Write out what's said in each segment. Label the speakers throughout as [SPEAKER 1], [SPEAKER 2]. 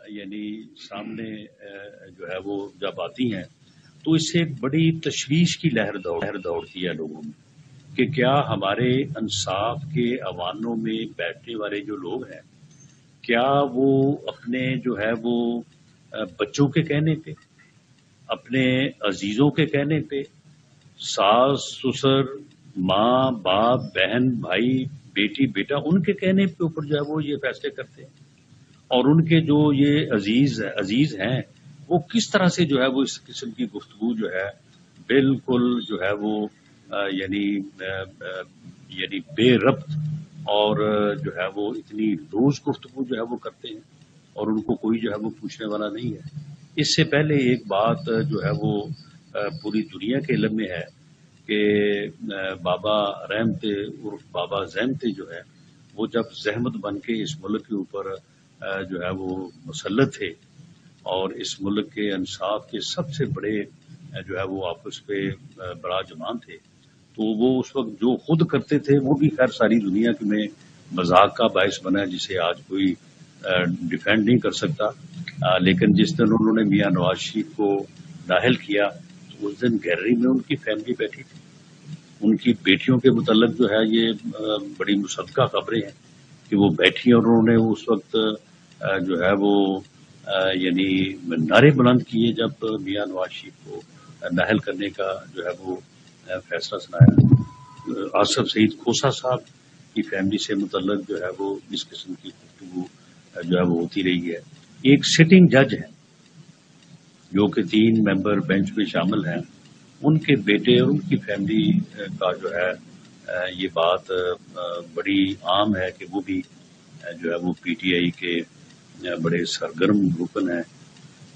[SPEAKER 1] یعنی سامنے جو ہے وہ جب آتی ہیں تو اس سے ایک بڑی تشویش کی لہر دوڑتی ہے لوگوں میں کہ کیا ہمارے انصاف کے ایوانوں میں بیٹھنے والے جو لوگ ہیں کیا وہ اپنے جو ہے وہ بچوں کے کہنے پہ، اپنے عزیزوں کے کہنے پہ، ساس سسر، ماں باپ، بہن بھائی، بیٹی بیٹا، ان کے کہنے پہ اوپر جو ہے وہ یہ فیصلے کرتے ہیں، اور ان کے جو یہ عزیز ہیں وہ کس طرح سے جو ہے وہ اس قسم کی گفتگو جو ہے بالکل جو ہے وہ یعنی بے ربط اور جو ہے وہ اتنی لوز گفتگو جو ہے وہ کرتے ہیں، اور ان کو کوئی جو ہے وہ پوچھنے والا نہیں ہے۔ اس سے پہلے ایک بات جو ہے وہ پوری دنیا کے علم میں ہے کہ بابا رحمتے عرف بابا زحمتے جو ہے وہ جب زحمت بن کے اس ملک کے اوپر جو ہے وہ مسلط تھے اور اس ملک کے انصاف کے سب سے بڑے جو ہے وہ آپس پہ براجمان تھے، تو وہ اس وقت جو خود کرتے تھے وہ بھی خیر ساری دنیا میں مذاق کا باعث بنا، جسے آج کوئی ڈیفینڈ نہیں کر سکتا، لیکن جس دن انہوں نے میاں نواز شریف کو نااہل کیا تو اس دن گیلری میں ان کی فیملی بیٹھی تھی، ان کی بیٹیوں کے متعلق جو ہے یہ بڑی مصدقہ خبریں ہیں کہ وہ بیٹھی اور انہوں نے اس وقت جو ہے وہ یعنی نعرے بلند کیے جب میاں نواز شریف کو نااہل کرنے کا جو ہے وہ فیصلہ سنایا۔ آصف سعید کھوسہ صاحب کی فیملی سے متعلق جو ہے وہ اس قسم کی گفتگو جو ہے وہ ہوتی رہی ہے۔ ایک سٹنگ جج ہے جو کہ 3 ممبر بینچ میں شامل ہیں، ان کے بیٹے اور ان کی فیملی کا جو ہے یہ بات بڑی عام ہے کہ وہ بھی جو ہے وہ پی ٹی آئی کے بڑے سرگرم رکن ہیں۔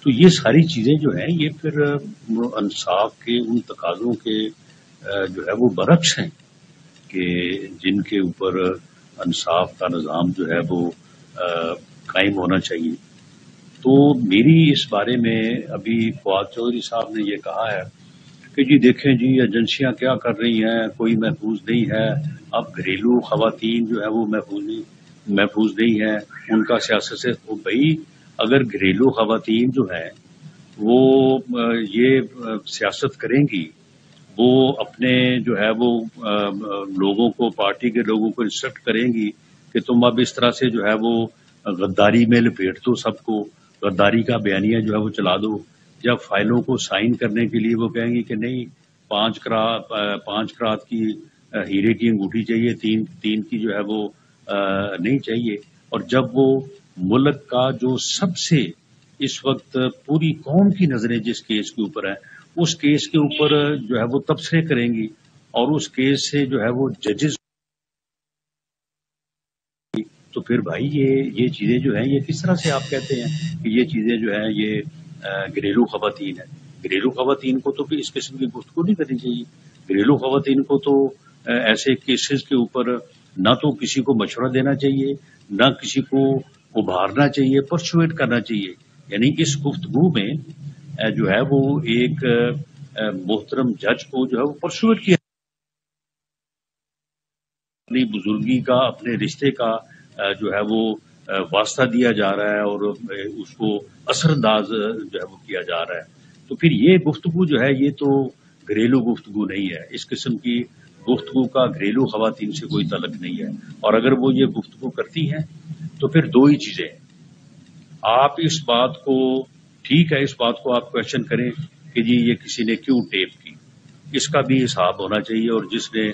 [SPEAKER 1] تو یہ ساری چیزیں جو ہیں یہ پھر انصاف کے ان تقاضوں کے جو ہے وہ برعکس ہیں کہ جن کے اوپر انصاف کا نظام جو ہے وہ قائم ہونا چاہیے۔ تو میری اس بارے میں ابھی فواد چودھری صاحب نے یہ کہا ہے کہ جی دیکھیں جی ایجنسیاں کیا کر رہی ہیں، کوئی محفوظ نہیں ہے، اب گھریلو خواتین جو ہے وہ محفوظ نہیں ہے، ان کا سیاست سے تو بھائی اگر گھریلو خواتین جو ہیں وہ یہ سیاست کریں گی، وہ اپنے جو ہے وہ لوگوں کو، پارٹی کے لوگوں کو انسٹرکٹ کریں گی کہ تم اب اس طرح سے جو ہے وہ غداری میں لپیٹ دو، سب کو غداری کا بیانیہ جو ہے وہ چلا دو، جب فائلوں کو سائن کرنے کے لیے وہ کہیں گی کہ نہیں 5 کرات کی ہیرے کی انگوٹھی چاہیے، 3 کی جو ہے وہ نہیں چاہیے، اور جب وہ ملک کا جو سب سے اس وقت پوری قوم کی نظریں جس کیس کے اوپر ہیں، اس کیس کے اوپر جو ہے وہ تبصرے کریں گی، اور اس کیس سے جو ہے وہ ججز، تو پھر بھائی یہ چیزیں جو ہیں یہ کس طرح سے آپ کہتے ہیں کہ یہ چیزیں جو ہیں یہ گھریلو خواتین ہیں؟ گھریلو خواتین کو تو پھر اس قسم کی گفتگو نہیں کرنی چاہیے۔ گھریلو خواتین کو تو ایسے کیسز کے اوپر نہ تو کسی کو مشورہ دینا چاہیے، نہ کسی کو ابھارنا چاہیے، پرسویٹ کرنا چاہیے۔ یعنی اس گفتگو میں جو ہے وہ ایک محترم جج کو جو ہے وہ پرسویٹ کیا، اپنی بزرگی کا، اپنے رشتے کا جو ہے وہ واسطہ دیا جا رہا ہے اور اس کو اثر انداز جو ہے وہ کیا جا رہا ہے، تو پھر یہ گفتگو جو ہے یہ تو گھریلو گفتگو نہیں ہے۔ اس قسم کی گفتگو کا گھریلو خواتین سے کوئی تعلق نہیں ہے، اور اگر وہ یہ گفتگو کرتی ہیں تو پھر 2 ہی چیزیں ہیں۔ آپ اس بات کو، ٹھیک ہے اس بات کو آپ کویشچن کریں کہ جی یہ کسی نے کیوں ٹیپ کی، اس کا بھی حساب ہونا چاہیے، اور جس نے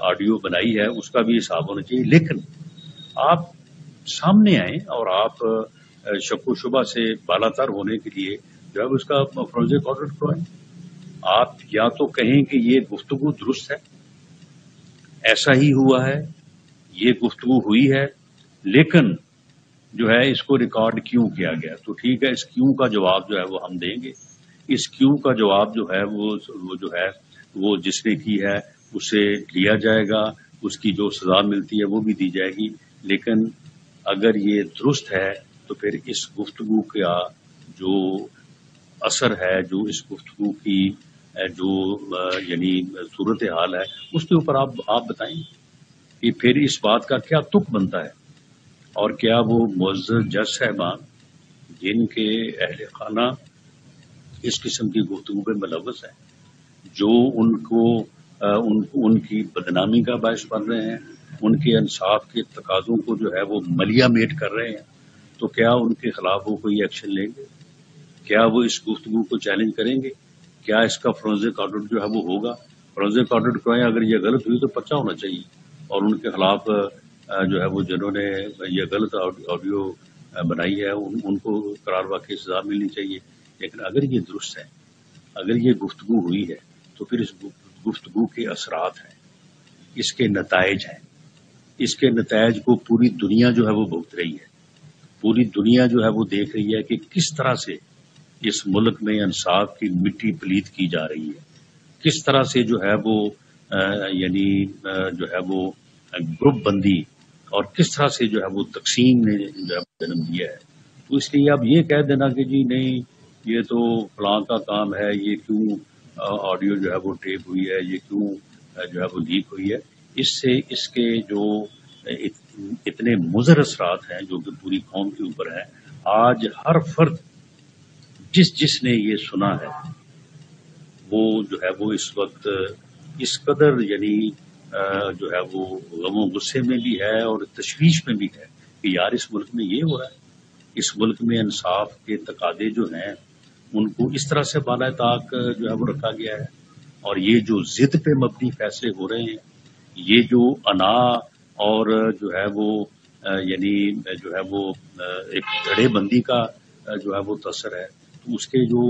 [SPEAKER 1] آڈیو بنائی ہے اس کا بھی حساب ہونا چاہیے، لیکن آپ سامنے آئیں اور آپ شک و شبہ سے بالا تر ہونے کے لیے جو ہے اس کا فورنزک آڈٹ کروائیں۔ آپ یا تو کہیں کہ یہ گفتگو درست ہے، ایسا ہی ہوا ہے، یہ گفتگو ہوئی ہے، لیکن جو ہے اس کو ریکارڈ کیوں کیا گیا، تو ٹھیک ہے اس کیوں کا جواب جو ہے وہ ہم دیں گے۔ اس کیوں کا جواب جو ہے وہ جو ہے وہ جس نے کی ہے اسے لیا جائے گا، اس کی جو سزا ملتی ہے وہ بھی دی جائے گی، لیکن اگر یہ درست ہے تو پھر اس گفتگو کا جو اثر ہے، جو اس گفتگو کی جو یعنی صورتحال ہے، اس کے اوپر آپ بتائیں کہ پھر اس بات کا کیا تک بنتا ہے، اور کیا وہ معزز جج صاحبان جن کے اہل خانہ اس قسم کی گفتگو پہ ملوث ہیں، جو ان کی بدنامی کا باعث بن رہے ہیں، ان کے انصاف کے تقاضوں کو جو ہے وہ ملیا میٹ کر رہے ہیں، تو کیا ان کے خلاف وہ کوئی ایکشن لیں گے؟ کیا وہ اس گفتگو کو چیلنج کریں گے؟ کیا اس کا فورینسک آڈٹ جو ہے وہ ہوگا؟ فورینسک آڈٹ کو اگر یہ غلط ہوئی تو پرچہ ہونا چاہیے، اور ان کے خلاف جو ہے وہ جنہوں نے یہ غلط آڈیو بنائی ہے ان کو قرار واقعی سزا ملنی چاہیے۔ لیکن اگر یہ درست ہے، اگر یہ گفتگو ہوئی ہے، تو پھر اس گفتگو کے اثرات ہیں، اس کے نتائج ہیں، اس کے نتائج کو پوری دنیا جو ہے وہ بھگت رہی ہے۔ پوری دنیا جو ہے وہ دیکھ رہی ہے کہ کس طرح سے اس ملک میں انصاف کی مٹی پلیت کی جا رہی ہے، کس طرح سے جو ہے وہ یعنی جو ہے وہ گروپ بندی اور کس طرح سے جو ہے وہ تقسیم نے جو ہے جنم دیا ہے۔ تو اس لیے اب یہ کہہ دینا کہ جی نہیں یہ تو فلاں کا کام ہے، یہ کیوں آڈیو جو ہے وہ ٹیپ ہوئی ہے، یہ کیوں جو ہے وہ لیک ہوئی ہے، اس سے اس کے جو اتنے مضر اثرات ہیں جو کہ پوری قوم کے اوپر ہیں۔ آج ہر فرد جس نے یہ سنا ہے وہ جو ہے وہ اس وقت اس قدر یعنی جو ہے وہ غم و غصے میں بھی ہے اور تشویش میں بھی ہے کہ یار اس ملک میں یہ ہو رہا ہے، اس ملک میں انصاف کے تقاضے جو ہیں ان کو اس طرح سے بالائے طاق جو ہے وہ رکھا گیا ہے، اور یہ جو ضد پہ مبنی فیصلے ہو رہے ہیں، یہ جو انا اور جو ہے وہ یعنی جو ہے وہ ایک دھڑے بندی کا جو ہے وہ تاثر ہے، تو اس کے جو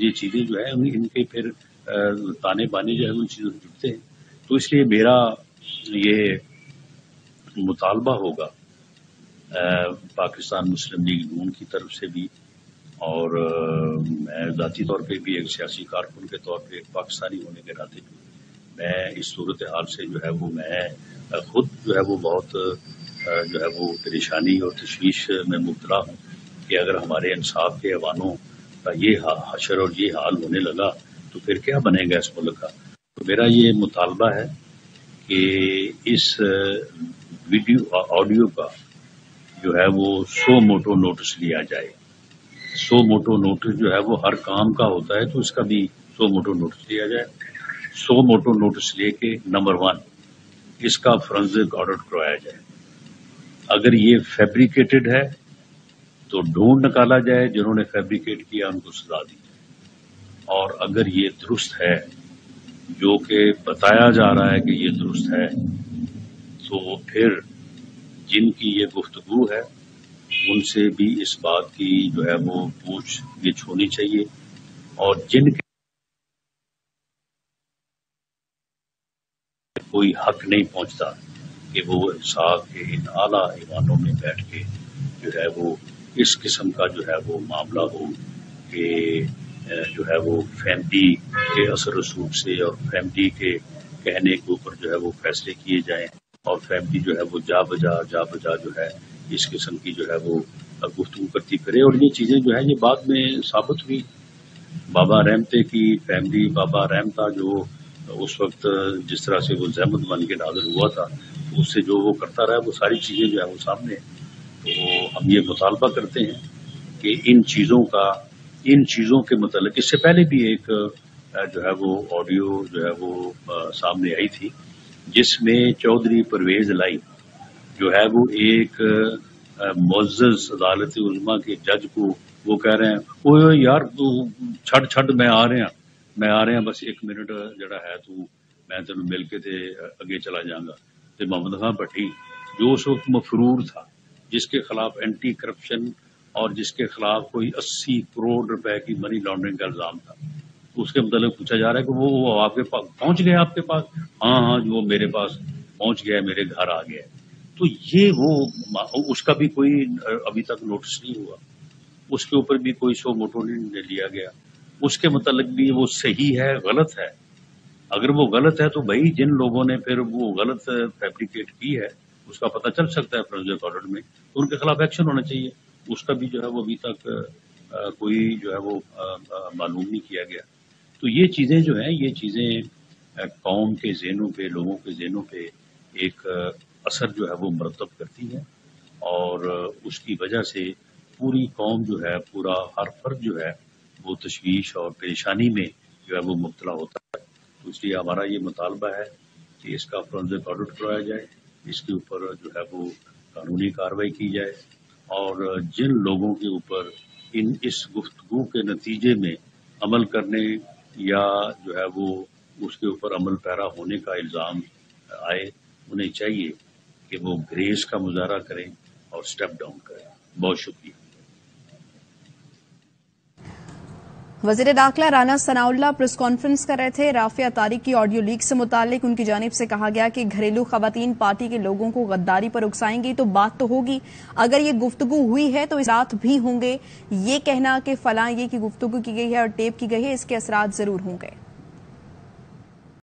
[SPEAKER 1] یہ چیزیں جو ہے ان کے پھر تانے بانے جو ہے ان چیزوں سے جڑتے ہیں۔ تو اس لیے میرا یہ مطالبہ ہوگا پاکستان مسلم لیگ نون کی طرف سے بھی، اور میں ذاتی طور پہ بھی ایک سیاسی کارکن کے طور پہ ایک پاکستانی ہونے کے ناطے بھی میں اس صورتحال سے جو ہے وہ میں خود جو ہے وہ بہت جو ہے وہ پریشانی اور تشویش میں مبتلا ہوں کہ اگر ہمارے انصاف کے ایوانوں کا یہ حشر اور یہ حال ہونے لگا تو پھر کیا بنے گا اس ملک کا۔ تو میرا یہ مطالبہ ہے کہ اس ویڈیو آڈیو کا جو ہے وہ سو موٹو نوٹس لیا جائے۔ سو موٹو نوٹس جو ہے وہ ہر کام کا ہوتا ہے، تو اس کا بھی سو موٹو نوٹس لیا جائے۔ سو موٹو نوٹس لے کے نمبر 1 اس کا فورینسک آڈٹ کروایا جائے۔ اگر یہ فیبریکیٹڈ ہے تو ڈھونڈ نکالا جائے، جنہوں نے فیبریکیٹ کیا ان کو سزا دی جائے، اور اگر یہ درست ہے جو کہ بتایا جا رہا ہے کہ یہ درست ہے، تو پھر جن کی یہ گفتگو ہے ان سے بھی اس بات کی جو ہے وہ پوچھ گچھ ہونی چاہیے، اور جن کے کوئی حق نہیں پہنچتا کہ وہ انصاف کے ان اعلیٰ ایوانوں میں بیٹھ کے جو ہے وہ اس قسم کا جو ہے وہ معاملہ ہو کہ جو ہے وہ فیملی کے اثر رسوخ سے اور فیملی کے کہنے کے اوپر جو ہے وہ فیصلے کیے جائیں، اور فیملی جو ہے وہ جا بجا جو ہے اس قسم کی جو ہے وہ گفتگو کرتی کرے۔ اور یہ چیزیں جو ہے یہ بعد میں ثابت ہوئی۔ بابا رحمتے کی فیملی، بابا رحمتا جو اس وقت جس طرح سے وہ زحمت بن کے نازل ہوا تھا، اس سے جو وہ کرتا رہا وہ ساری چیزیں جو ہے وہ سامنے ہیں۔ تو ہم یہ مطالبہ کرتے ہیں کہ ان چیزوں کے متعلق اس سے پہلے بھی ایک جو ہے وہ آڈیو جو ہے وہ سامنے آئی تھی، جس میں چودھری پرویز لائی جو ہے وہ ایک معزز عدالت عظمیٰ کے جج کو وہ کہہ رہے ہیں اوہ یار تو چھڑ میں آ رہے ہیں بس 1 منٹ جڑا ہے تو میں تینوں مل کے تے اگے چلا جاؤں گا۔ تو محمد خان بھٹی جو اس وقت مفرور تھا، جس کے خلاف اینٹی کرپشن اور جس کے خلاف کوئی 80 کروڑ روپے کی منی لانڈرنگ کا الزام تھا، اس کے متعلق پوچھا جا رہا ہے کہ وہ آپ کے پاس پہنچ گیا، آپ کے پاس؟ ہاں جو میرے پاس پہنچ گیا، میرے گھر آ گیا۔ تو یہ وہ اس کا بھی کوئی ابھی تک نوٹس نہیں ہوا، اس کے اوپر بھی کوئی سو موٹو نہیں لیا گیا، اس کے متعلق بھی وہ صحیح ہے غلط ہے۔ اگر وہ غلط ہے تو بھائی جن لوگوں نے پھر وہ غلط فیبریکیٹ کی ہے اس کا پتہ چل سکتا ہے فورینسک آڈٹ میں، تو ان کے خلاف ایکشن ہونا چاہیے۔ اس کا بھی جو ہے وہ ابھی تک کوئی جو ہے وہ معلوم نہیں کیا گیا۔ تو یہ چیزیں جو ہیں یہ چیزیں قوم کے ذہنوں پہ، لوگوں کے ذہنوں پہ ایک اثر جو ہے وہ مرتب کرتی ہیں، اور اس کی وجہ سے پوری قوم جو ہے، پورا ہر فرد جو ہے وہ تشویش اور پریشانی میں جو ہے وہ مبتلا ہوتا ہے. تو اس لیے ہمارا یہ مطالبہ ہے کہ اس کا فورنزک آڈٹ کروایا جائے، اس کے اوپر جو ہے وہ قانونی کارروائی کی جائے، اور جن لوگوں کے اوپر اس گفتگو کے نتیجے میں عمل کرنے یا جو ہے وہ اس کے اوپر عمل پیرا ہونے کا الزام آئے، انہیں چاہیے کہ وہ گریس کا مظاہرہ کریں اور سٹیپ ڈاؤن کریں. بہت شکریہ.
[SPEAKER 2] وزیر داخلہ رانا ثناء اللہ پریس کانفرنس کر رہے تھے. رافعہ طارق کی آڈیو لیک سے متعلق ان کی جانب سے کہا گیا کہ گھریلو خواتین پارٹی کے لوگوں کو غداری پر اکسائیں گی تو بات تو ہوگی، اگر یہ گفتگو ہوئی ہے تو اثرات بھی ہوں گے. یہ کہنا کہ فلاں یہ کی گفتگو کی گئی ہے اور ٹیپ کی گئی ہے، اس کے اثرات ضرور ہوں گے.